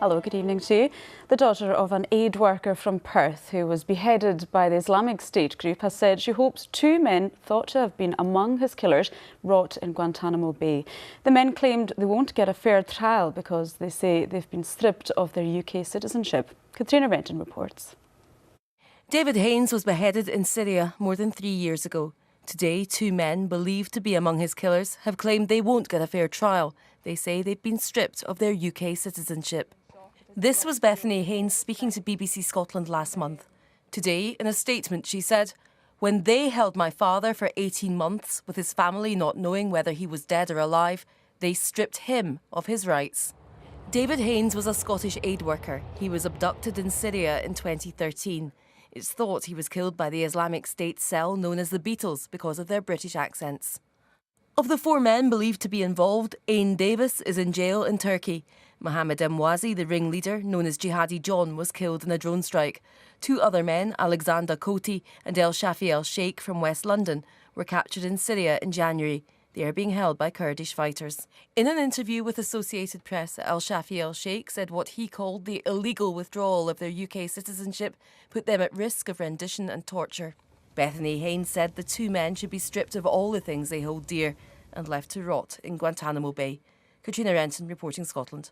Hello, good evening to you. The daughter of an aid worker from Perth who was beheaded by the Islamic State group has said she hopes two men thought to have been among his killers rot in Guantanamo Bay. The men claimed they won't get a fair trial because they say they've been stripped of their UK citizenship. Katrina Renton reports. David Haines was beheaded in Syria more than 3 years ago. Today, two men believed to be among his killers have claimed they won't get a fair trial. They say they've been stripped of their UK citizenship. This was Bethany Haines speaking to BBC Scotland last month. Today, in a statement, she said, "When they held my father for 18 months, with his family not knowing whether he was dead or alive, they stripped him of his rights." David Haines was a Scottish aid worker. He was abducted in Syria in 2013. It's thought he was killed by the Islamic State cell known as the Beatles because of their British accents. Of the four men believed to be involved, Ain Davis is in jail in Turkey. Mohammed Emwazi, the ringleader, known as Jihadi John, was killed in a drone strike. Two other men, Alexander Koti and El Shafi El Sheikh from West London, were captured in Syria in January. They are being held by Kurdish fighters. In an interview with Associated Press, El Shafi El Sheikh said what he called the illegal withdrawal of their UK citizenship put them at risk of rendition and torture. Bethany Haines said the two men should be stripped of all the things they hold dear and left to rot in Guantanamo Bay. Katrina Renton reporting Scotland.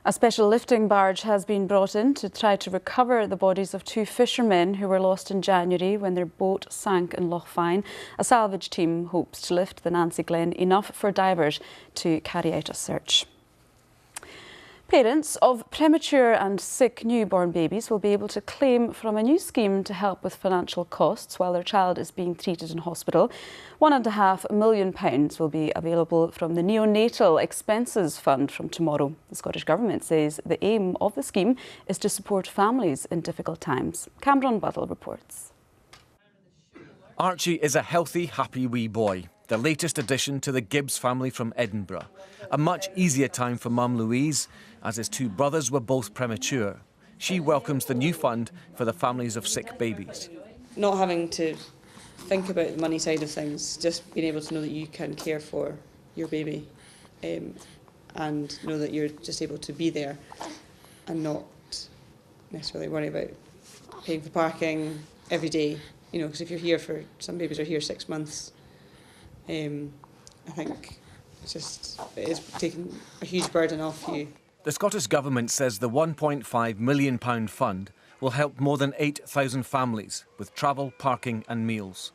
A special lifting barge has been brought in to try to recover the bodies of two fishermen who were lost in January when their boat sank in Loch Fyne. A salvage team hopes to lift the Nancy Glen enough for divers to carry out a search. Parents of premature and sick newborn babies will be able to claim from a new scheme to help with financial costs while their child is being treated in hospital. £1.5 million will be available from the Neonatal Expenses Fund from tomorrow. The Scottish Government says the aim of the scheme is to support families in difficult times. Cameron Buttle reports. Archie is a healthy, happy wee boy, the latest addition to the Gibbs family from Edinburgh. A much easier time for mum Louise, as his two brothers were both premature. She welcomes the new fund for the families of sick babies. Not having to think about the money side of things, just being able to know that you can care for your baby and know that you're just able to be there and not necessarily worry about paying for parking every day. You know, because if you're here for, some babies are here 6 months, I think it is taking a huge burden off you. The Scottish Government says the £1.5 million fund will help more than 8,000 families with travel, parking and meals.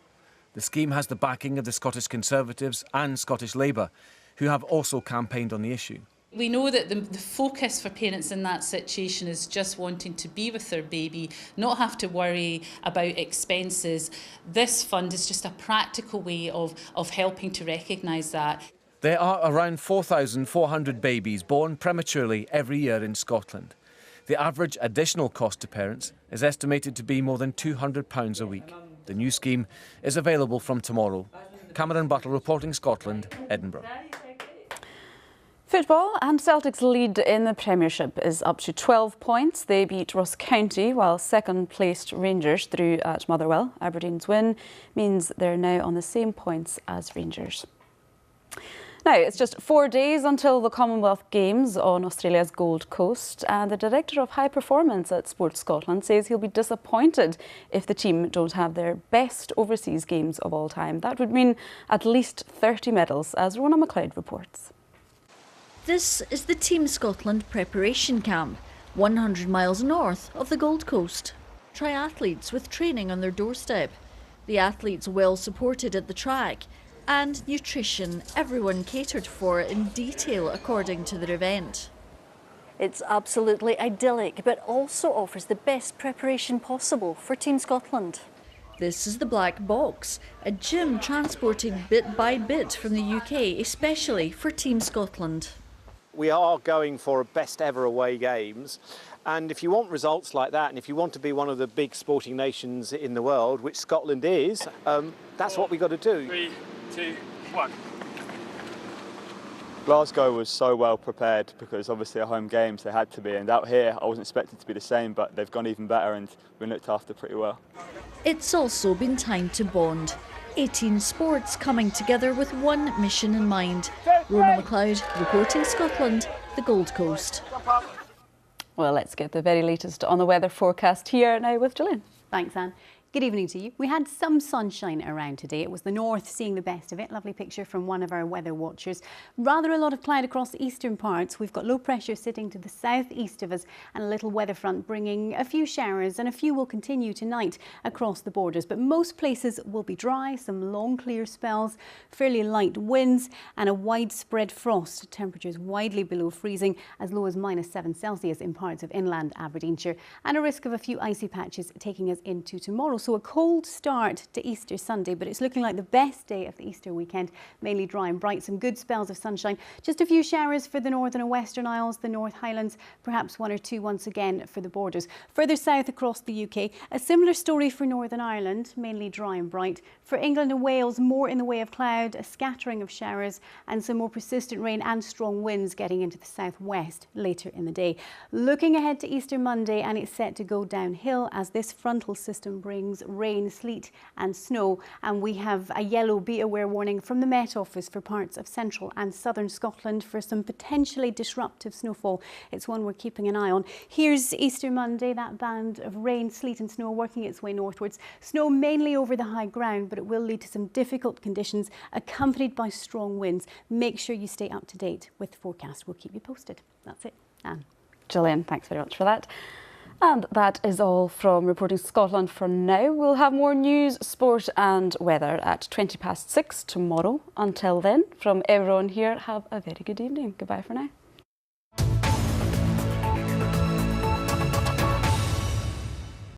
The scheme has the backing of the Scottish Conservatives and Scottish Labour, who have also campaigned on the issue. We know that the focus for parents in that situation is just wanting to be with their baby, not have to worry about expenses. This fund is just a practical way of helping to recognise that. There are around 4,400 babies born prematurely every year in Scotland. The average additional cost to parents is estimated to be more than £200 a week. The new scheme is available from tomorrow. Cameron Buttle reporting Scotland, Edinburgh. Football, and Celtic's lead in the Premiership is up to 12 points. They beat Ross County while second-placed Rangers drew at Motherwell. Aberdeen's win means they're now on the same points as Rangers. Now, it's just 4 days until the Commonwealth Games on Australia's Gold Coast, and the Director of High Performance at Sports Scotland says he'll be disappointed if the team don't have their best overseas games of all time. That would mean at least 30 medals, as Rona McLeod reports. This is the Team Scotland preparation camp, 100 miles north of the Gold Coast. Triathletes with training on their doorstep. The athletes well supported at the track, and nutrition everyone catered for in detail according to their event. It's absolutely idyllic, but also offers the best preparation possible for Team Scotland. This is the Black Box, a gym transported bit by bit from the UK, especially for Team Scotland. We are going for a best ever away games, and if you want results like that, and if you want to be one of the big sporting nations in the world, which Scotland is, that's what we've got to do. 3, 2, 1. Glasgow was so well prepared because obviously our home games they had to be, and out here I wasn't expected to be the same, but they've gone even better and been looked after pretty well. It's also been time to bond. 18 sports coming together with one mission in mind. Rona McLeod, reporting Scotland, the Gold Coast. Well, let's get the very latest on the weather forecast here now with Gillian. Thanks, Anne. Good evening to you. We had some sunshine around today. It was the north seeing the best of it. Lovely picture from one of our weather watchers. Rather a lot of cloud across the eastern parts. We've got low pressure sitting to the southeast of us and a little weather front bringing a few showers, and a few will continue tonight across the borders. But most places will be dry, some long clear spells, fairly light winds and a widespread frost. Temperatures widely below freezing, as low as -7 in parts of inland Aberdeenshire, and a risk of a few icy patches taking us into tomorrow. So a cold start to Easter Sunday, but it's looking like the best day of the Easter weekend. Mainly dry and bright, some good spells of sunshine. Just a few showers for the Northern and Western Isles, the North Highlands, perhaps one or two once again for the borders. Further south across the UK, a similar story for Northern Ireland, mainly dry and bright. For England and Wales, more in the way of cloud, a scattering of showers and some more persistent rain and strong winds getting into the southwest later in the day. Looking ahead to Easter Monday, and it's set to go downhill as this frontal system brings rain, sleet and snow, and we have a yellow be aware warning from the Met Office for parts of central and southern Scotland for some potentially disruptive snowfall. It's one we're keeping an eye on. Here's Easter Monday, that band of rain, sleet and snow working its way northwards. Snow mainly over the high ground, but it will lead to some difficult conditions accompanied by strong winds. Make sure you stay up to date with the forecast. We'll keep you posted. That's it. Anne. Gillian, thanks very much for that. And that is all from Reporting Scotland for now. We'll have more news, sport and weather at 6:20 tomorrow. Until then, from everyone here, have a very good evening. Goodbye for now.